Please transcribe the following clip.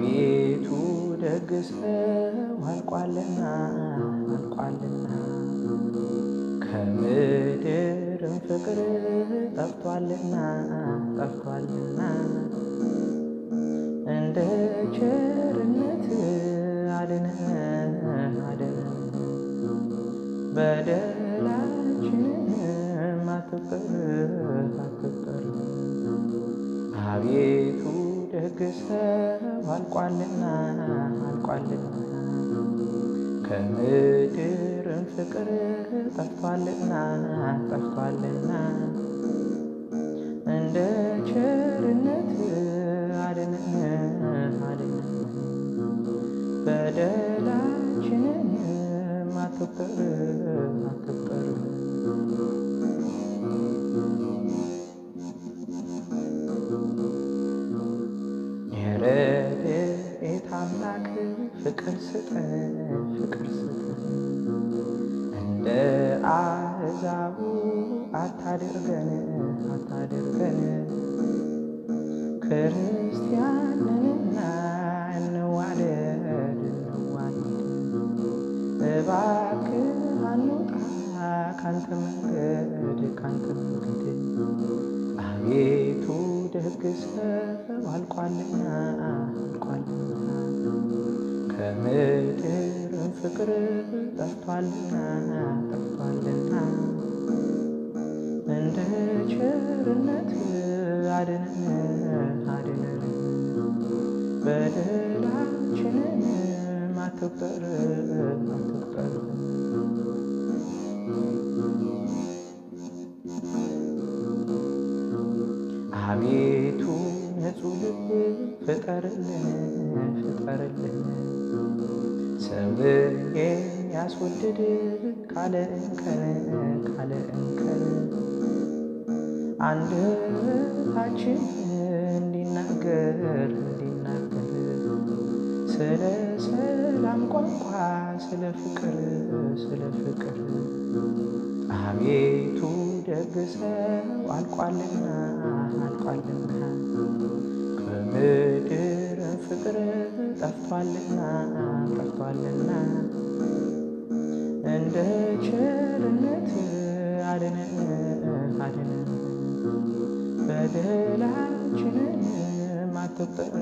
አቤቱ ደግሰው አልቋልና ከምድርም ፍቅር ጠፍቷልና እንደ ቸርነት አድነን በደላችንን አትቁጠር አቤቱ ደግሰው አልቋልና ከምድርም ፍቅር ጠፍቷልና እንደ ቸርነት አድነን በደላችንን አትቁጠር የረድኤት አምላክ ፍቅር ስጠን እንደ አሕዛቡ አታድርገን ክርስቲያንንና እንዋደድ እባክህ አንውጣ ካንተ መንገድ አቤቱ ደግሰው አልቋልና ከምድርም ፍቅር ጠፍቷልና እንደ ቸርነት አድነን በደላችንን አትቁጠር አቤቱ ንጹሕ ልብ ፍጠርልን ሰውን የሚያስወድድ ካለ እንከን አንደበታችን እንዲናገር ስለ ሰላም ቋንቋ ስለ ፍቅር አቤቱ ደግሰው አልቋልና ከምድርም ፍቅር ጠፍቷልና እንደ ቸርነት አድነን በደላችንን አትቁጠር